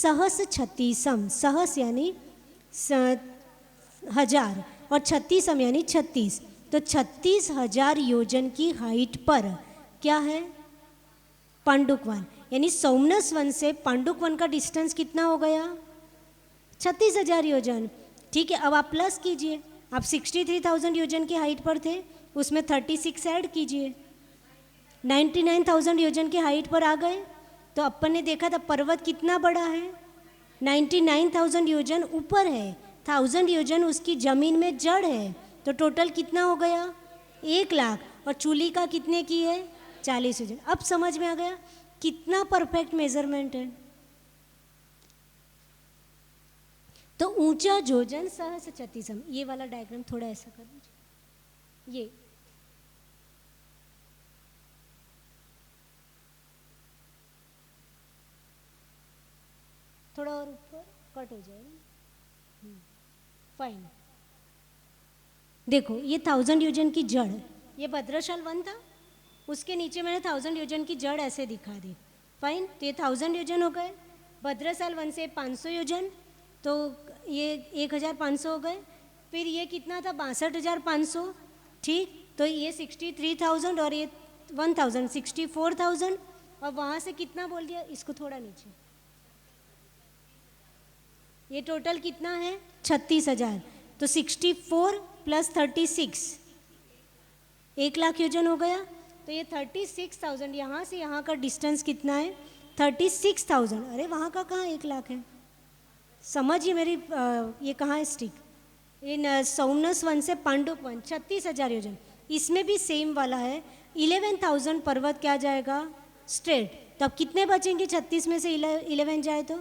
सहस छत्तीसम, सहस यानी 1000 और छत्तीसम यानी 36, तो 36,000 योजन की हाइट पर क्या है? पांडुक वन। यानी सोमनस वन से पांडुक वन का डिस्टेंस कितना हो गया? 36,000 योजन। ठीक है, अब आप प्लस कीजिए, आप 63,000 योजन की हाइट पर थे, उसमें 36 ऐड कीजिए, 99,000 योजन की हाइट पर आ गए। तो अपन ने देखा था पर्वत कितना बड़ा है, 99,000 योजन ऊपर है, 1000 योजन उसकी जमीन में जड़ है, तो टोटल कितना हो गया? 1,00,000। और चूली का कितने की है? 40 योजन। अब समझ में आ गया कितना परफेक्ट मेजरमेंट है। तो ऊंचा जोजन सहस छत्तीसम, ये वाला डायग्राम थोड़ा ऐसा कर दीजिए, ये थोड़ा और ऊपर कट हो जाएगा। फाइन, देखो ये 1000 योजन की जड़, ये भद्रशाल वन था, उसके नीचे मैंने 1000 योजन की जड़ ऐसे दिखा दी। फाइन, तो ये 1000 योजन हो गए। भद्रशाल वन से 500 योजन, तो ये 1500 हो गए। फिर ये कितना था? 62,500। ठीक, तो ये 63,000 और ये 1000 64,000। और वहाँ से कितना बोल दिया? इसको थोड़ा नीचे, ये टोटल कितना है? 36,000। तो 64 + 36 1,00,000 योजन हो गया। तो ये 36,000, यहाँ से यहाँ का डिस्टेंस कितना है? 36,000। अरे वहाँ का कहाँ 1,00,000 है? समझिए मेरी ये कहाँ है स्टिक? इन सोमनस वन से पांडुक वन 36,000 योजन, इसमें भी सेम वाला है। 11,000 पर्वत क्या जाएगा? स्ट्रेट। तो अब कितने बचेंगे? 36 में से 11 जाए तो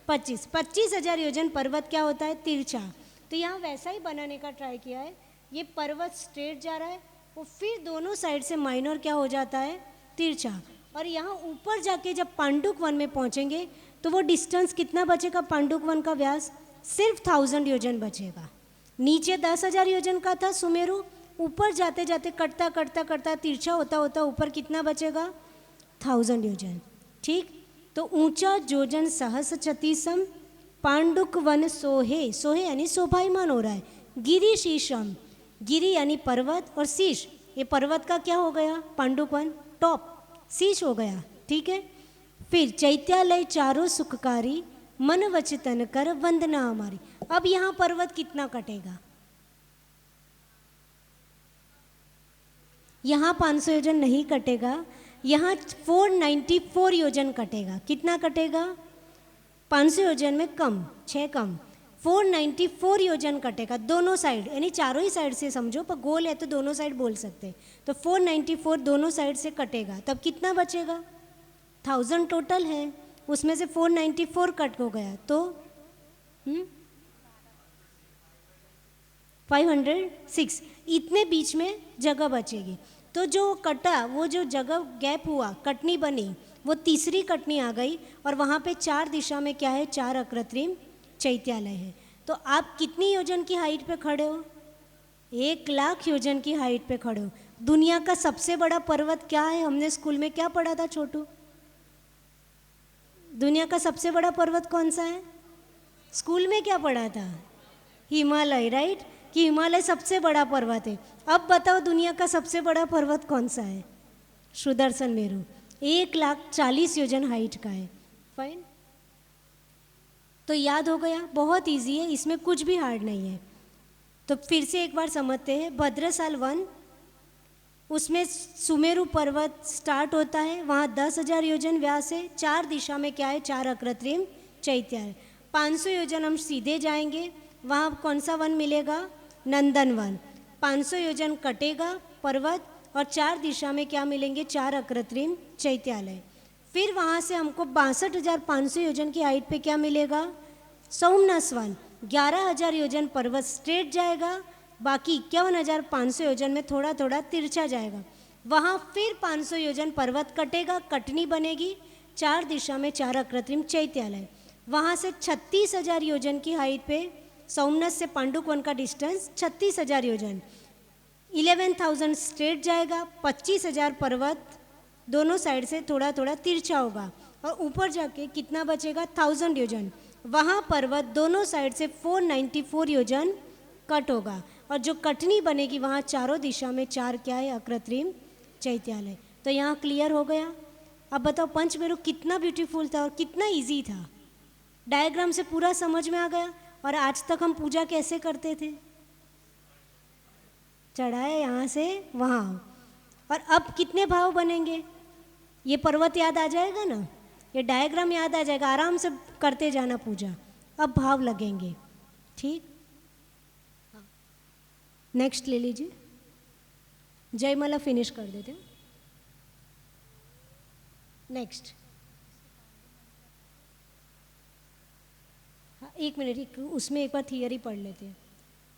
25। 25,000 योजन पर्वत क्या होता है? तिरछा। तो यहाँ वैसा ही बनाने का ट्राई किया है। ये पर्वत स्ट्रेट जा रहा है, वो फिर दोनों साइड से माइनर क्या हो जाता है? तिरछा। और यहाँ ऊपर जाके जब पांडुक वन में पहुँचेंगे तो वो डिस्टेंस कितना बचेगा? पांडुक वन का व्यास सिर्फ 1000 योजन बचेगा। नीचे 10,000 योजन का था सुमेरु, ऊपर जाते जाते कटता कटता कटता तिरछा होता होता ऊपर कितना बचेगा? 1000 योजन। ठीक, तो ऊंचा जोजन सहस छत्तीसम, पांडुक वन सोहे, सोहे यानी शोभायमान हो रहा है। गिरी शीशम, गिरी यानी पर्वत, और शीश ये पर्वत का क्या हो गया? पांडुक वन टॉप, शीश हो गया। ठीक है, फिर चैत्यालय चारों सुखकारी, मन वचतन कर वंदना हमारी। अब यहाँ पर्वत कितना कटेगा? यहाँ 500 योजन नहीं कटेगा, यहाँ 494 योजन कटेगा। कितना कटेगा? 500 योजन में कम, 6 कम, 494 योजन कटेगा दोनों साइड, यानी चारों ही साइड से समझो, पर गोल है तो दोनों साइड बोल सकते। तो 494 दोनों साइड से कटेगा, तब कितना बचेगा? 1000 टोटल है, उसमें से 494 कट हो गया तो 506, इतने बीच में जगह बचेगी। तो जो कटा, वो जो जगह गैप हुआ, कटनी बनी, वो तीसरी कटनी आ गई, और वहाँ पे 4 दिशा में क्या है? 4 अकृत्रिम चैत्यालय है। तो आप कितनी योजन की हाइट पे खड़े हो? 1,00,000 योजन की हाइट पे खड़े हो। दुनिया का सबसे बड़ा पर्वत क्या है? हमने स्कूल में क्या पढ़ा था छोटू? दुनिया का सबसे बड़ा पर्वत कौन सा है? स्कूल में क्या पढ़ा था? हिमालय, राइट, कि हिमालय सबसे बड़ा पर्वत है। अब बताओ दुनिया का सबसे बड़ा पर्वत कौन सा है? सुदर्शन मेरू, 1,40,000 योजन हाइट का है। फाइन, तो याद हो गया, बहुत इजी है, इसमें कुछ भी हार्ड नहीं है। तो फिर से एक बार समझते हैं। भद्रशाल वन, उसमें सुमेरु पर्वत स्टार्ट होता है, वहाँ 10,000 योजन व्यास है, 4 दिशा में क्या है? 4 अकृत्रिम चैत्यालय। 500 योजन हम सीधे जाएंगे, वहाँ कौन सा वन मिलेगा? नंदन वन। 500 योजन कटेगा पर्वत, और 4 दिशा में क्या मिलेंगे? 4 अकृत्रिम चैत्यालय। फिर वहाँ से हमको 62,500 योजन की हाइट पे क्या मिलेगा? सोमनस वन। 11,000 योजन पर्वत स्ट्रेट जाएगा, बाकी 51,500 योजन में थोड़ा थोड़ा तिरछा जाएगा। वहाँ फिर 500 योजन पर्वत कटेगा, कटनी बनेगी, 4 दिशा में 4 अकृत्रिम चैत्यालय। वहाँ से 36,000 योजन की हाइट पे सोमनस से पांडुक वन का डिस्टेंस 36,000 योजन, 11,000 स्ट्रेट जाएगा, 25,000 पर्वत दोनों साइड से थोड़ा थोड़ा तिरछा होगा। और ऊपर जाके कितना बचेगा 1000 योजन। वहाँ पर्वत दोनों साइड से 494 योजन कट होगा और जो कटनी बनेगी वहाँ चारों दिशा में 4 क्या है अकृत्रिम चैत्यालय। तो यहाँ क्लियर हो गया। अब बताओ पंचमेरु कितना ब्यूटीफुल था और कितना इजी था, डायग्राम से पूरा समझ में आ गया। और आज तक हम पूजा कैसे करते थे, चढ़ाए यहाँ से वहाँ। और अब कितने भाव बनेंगे, ये पर्वत याद आ जाएगा ना, ये डायग्राम याद आ जाएगा, आराम से करते जाना पूजा। अब भाव लगेंगे, ठीक। नेक्स्ट ले लीजिए, जयमाला फिनिश कर देते हैं। नेक्स्ट, हाँ 1 मिनट, उसमें एक बार थियरी पढ़ लेते हैं।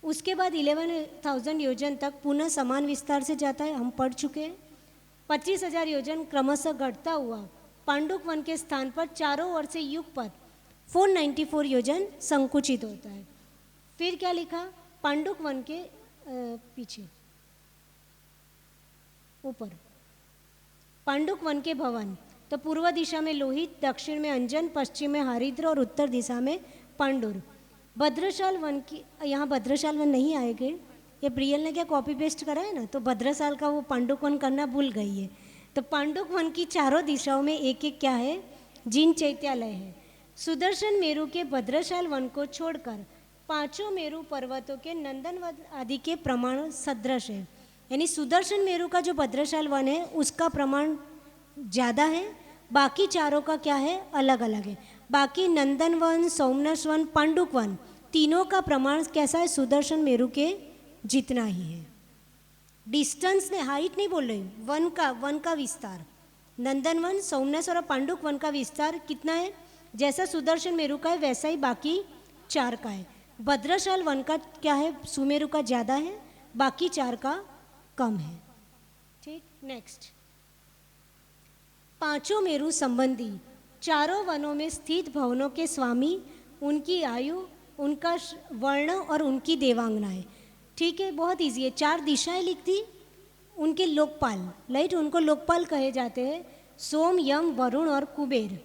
उसके बाद 11,000 योजन तक पुनः समान विस्तार से जाता है, हम पढ़ चुके हैं। 25,000 योजन क्रमशः घटता हुआ पांडुक वन के स्थान पर चारों ओर से युगपथ 494 योजन संकुचित होता है। फिर क्या लिखा, पांडुक वन के पीछे ऊपर पांडुक वन के भवन, तो पूर्व दिशा में लोहित, दक्षिण में अंजन, पश्चिम में हरिद्र और उत्तर दिशा में पांडुर। भद्रशाल वन की, यहाँ भद्रशाल वन नहीं आएंगे, ये प्रियल ने क्या कॉपी पेस्ट करा है ना, तो भद्रशाल का वो पांडुक वन करना भूल गई है। तो पांडुक वन की चारों दिशाओं में एक एक क्या है, जिन चैत्यालय है। सुदर्शन मेरु के भद्रशाल वन को छोड़कर पांचों मेरु पर्वतों के नंदनवन आदि के प्रमाण सदृश है। यानी सुदर्शन मेरु का जो भद्रशाल वन है उसका प्रमाण ज़्यादा है, बाकी चारों का क्या है, अलग अलग है। बाकी नंदनवन, सोमनाथ वन, पांडुक वन, तीनों का प्रमाण कैसा है, सुदर्शन मेरु के जितना ही है। डिस्टेंस ने, हाइट नहीं बोल रही, वन का विस्तार, नंदनवन, सोमनाथ और पांडुक वन का विस्तार कितना है, जैसा सुदर्शन मेरु का है वैसा ही बाकी 4 का है। भद्रशाल वन का क्या है, सुमेरु का ज़्यादा है, बाकी 4 का कम है, ठीक। नेक्स्ट, पांचों मेरु संबंधी चारों वनों में स्थित भवनों के स्वामी, उनकी आयु, उनका वर्ण और उनकी देवांगनाएं, ठीक है, बहुत इजी है। 4 दिशाएं लिख दी, उनके लोकपाल, राइट, उनको लोकपाल कहे जाते हैं, सोम, यम, वरुण और कुबेर।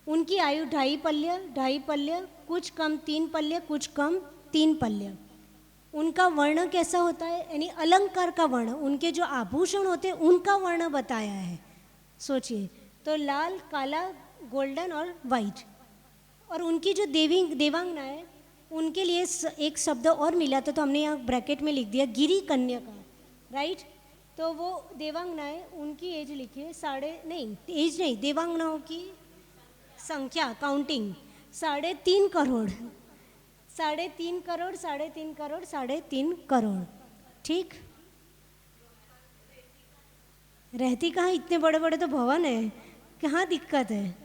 उनकी आयु 2.5 पल्य, कुछ कम 3 पल्य, कुछ कम 3 पल्य। उनका वर्ण कैसा होता है, यानी अलंकार का वर्ण, उनके जो आभूषण होते हैं उनका वर्ण बताया है। सोचिए, तो लाल, काला, गोल्डन और वाइट। और उनकी जो देवांगना है उनके लिए एक शब्द और मिला था, तो हमने यहाँ ब्रैकेट में लिख दिया, गिरी कन्या का, राइट। तो वो देवांगनाएं, उनकी एज लिखिए, एज नहीं, देवांगनाओं की संख्या, काउंटिंग 3.5 करोड़, 3.5 करोड़, 3.5 करोड़, 3.5 करोड़, ठीक। रहती कहाँ, इतने बड़े बड़े तो भवन है, कहाँ दिक्कत है।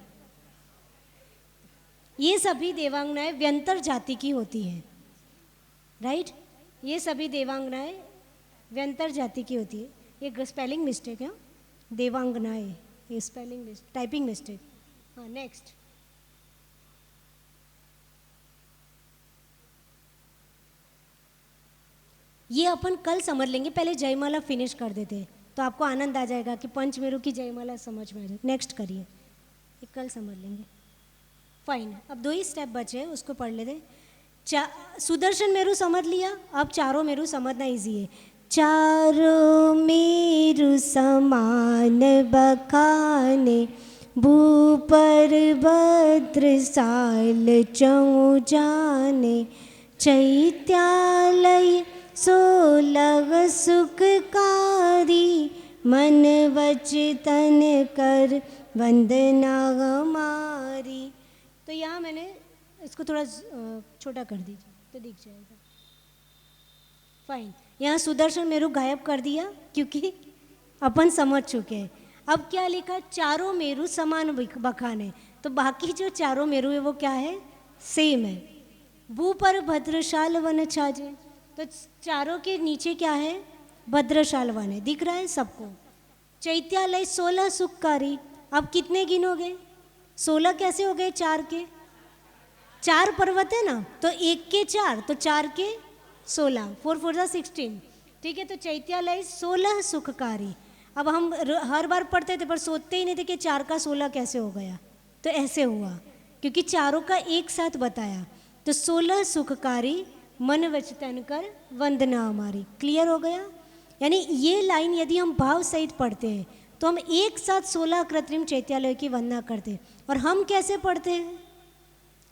ये सभी देवांगनाएं व्यंतर जाति की होती है, राइट। ये सभी देवांगनाएं व्यंतर जाति की होती है। ये स्पेलिंग मिस्टेक है, देवांगनाएं, ये स्पेलिंग टाइपिंग मिस्टेक। हाँ, नेक्स्ट, ये अपन कल समझ लेंगे, पहले जयमाला फिनिश कर देते हैं तो आपको आनंद आ जाएगा कि पंचमेरु की जयमाला समझ में आ जाए। नेक्स्ट करिए, ये कल समझ लेंगे, फाइन। अब 2 ही स्टेप बचे हैं, उसको पढ़ लेते। सुदर्शन मेरु समझ लिया, अब चारों मेरु समझना इजी है। चारों मेरु समान बखाने, भूपर भद्रशाल चौं जाने, चैत्यालय 16 सुखकारी, मन वच तन कर वंदना हमारी। तो यहाँ मैंने इसको थोड़ा छोटा कर दीजिए तो दिख जाएगा, फाइन। यहाँ सुदर्शन मेरु गायब कर दिया क्योंकि अपन समझ चुके हैं। अब क्या लिखा, चारों मेरु समान बखाने, तो बाकी जो चारों मेरु है वो क्या है, सेम है। भू पर भद्रशाल वन छाजे, तो चारों के नीचे क्या है, भद्रशाल वन है, दिख रहा है सबको। चैत्यालय 16 सुखकारी, अब कितने गिनोगे, 16 कैसे हो गए, 4 के 4 पर्वत है ना, तो 1 के 4, तो 4 के 16, 4 4 16, ठीक है। तो चैत्यालय 16 सुखकारी। अब हम हर बार पढ़ते थे पर सोचते ही नहीं थे कि 4 का 16 कैसे हो गया, तो ऐसे हुआ, क्योंकि चारों का एक साथ बताया। तो 16 सुखकारी मन वच तन कर वंदना हमारी। क्लियर हो गया? यानी ये लाइन यदि हम भाव सहित पढ़ते हैं तो हम एक साथ 16 कृत्रिम चैत्यालय की वंदना करते हैं। और हम कैसे पढ़ते हैं?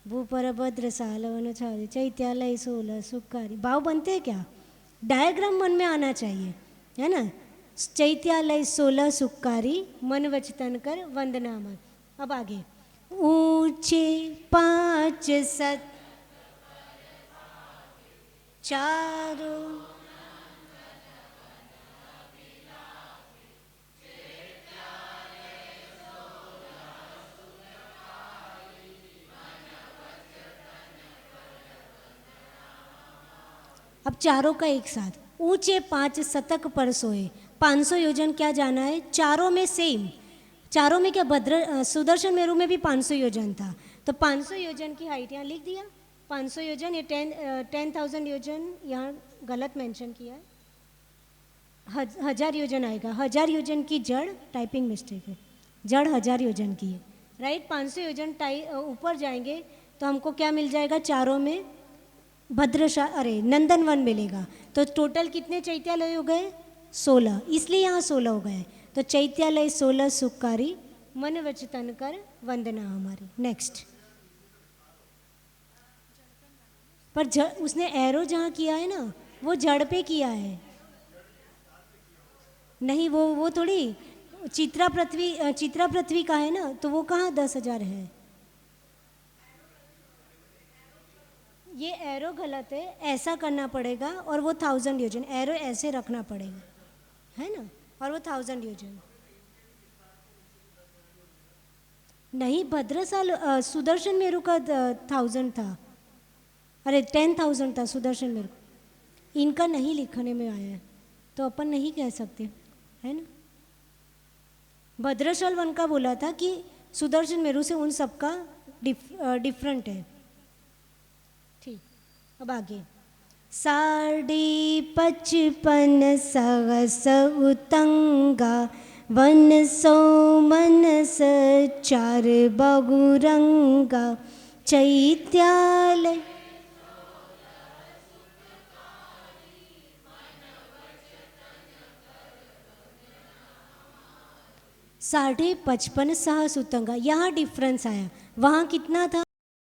भूपर भद्र सालवन छारी चैत्यालय 16 सुखकारी। भाव बनते हैं क्या? डायग्राम मन में आना चाहिए, है ना। चैत्यालय 16 सुखकारी मन वच तन कर वंदना हमारी। अब आगे, ऊंचे 5 7 चारों अब चारों का एक साथ, ऊंचे 5 शतक पर सोए। 500 योजन क्या जाना है? चारों में सेम। चारों में क्या, सुदर्शन मेरु में भी 500 योजन था, तो 500 योजन की हाइट यहाँ लिख दिया। 500 योजन, ये 10,000 योजन यहाँ गलत मेंशन किया है, 1000 योजन आएगा। 1000 योजन की जड़, टाइपिंग मिस्टेक है, जड़ 1000 योजन की है, राइट। 500 योजन ऊपर जाएंगे तो हमको क्या मिल जाएगा? चारों में नंदनवन मिलेगा। तो टोटल कितने चैत्यालय हो गए? 16, इसलिए यहाँ 16 हो गए। तो चैत्यालय 16 सुखकारी मन वच तन कर वंदना हमारी। नेक्स्ट, पर उसने एरो जहाँ किया है ना, वो जड़ पे किया है, नहीं वो थोड़ी चित्रा पृथ्वी का है ना, तो वो कहाँ 10,000 है। ये एरो गलत है, ऐसा करना पड़ेगा, और वो 1000 योजन, एरो ऐसे रखना पड़ेगा, है ना, और वो 1000 योजन नहीं। भद्रसाल सुदर्शन मेरु का 1000 था, अरे 10,000 था सुदर्शन मेरु। इनका नहीं लिखने में आया है तो अपन नहीं कह सकते, है ना। भद्रशाल वन का बोला था कि सुदर्शन मेरु से उन सबका डिफरेंट है। ठीक, अब आगे, 55 सहस उतंगा वन सो मनस 4 बहुरंगा चैत्यालय। साढ़े 55 सहस उतंगा, यहाँ डिफरेंस आया। वहाँ कितना था?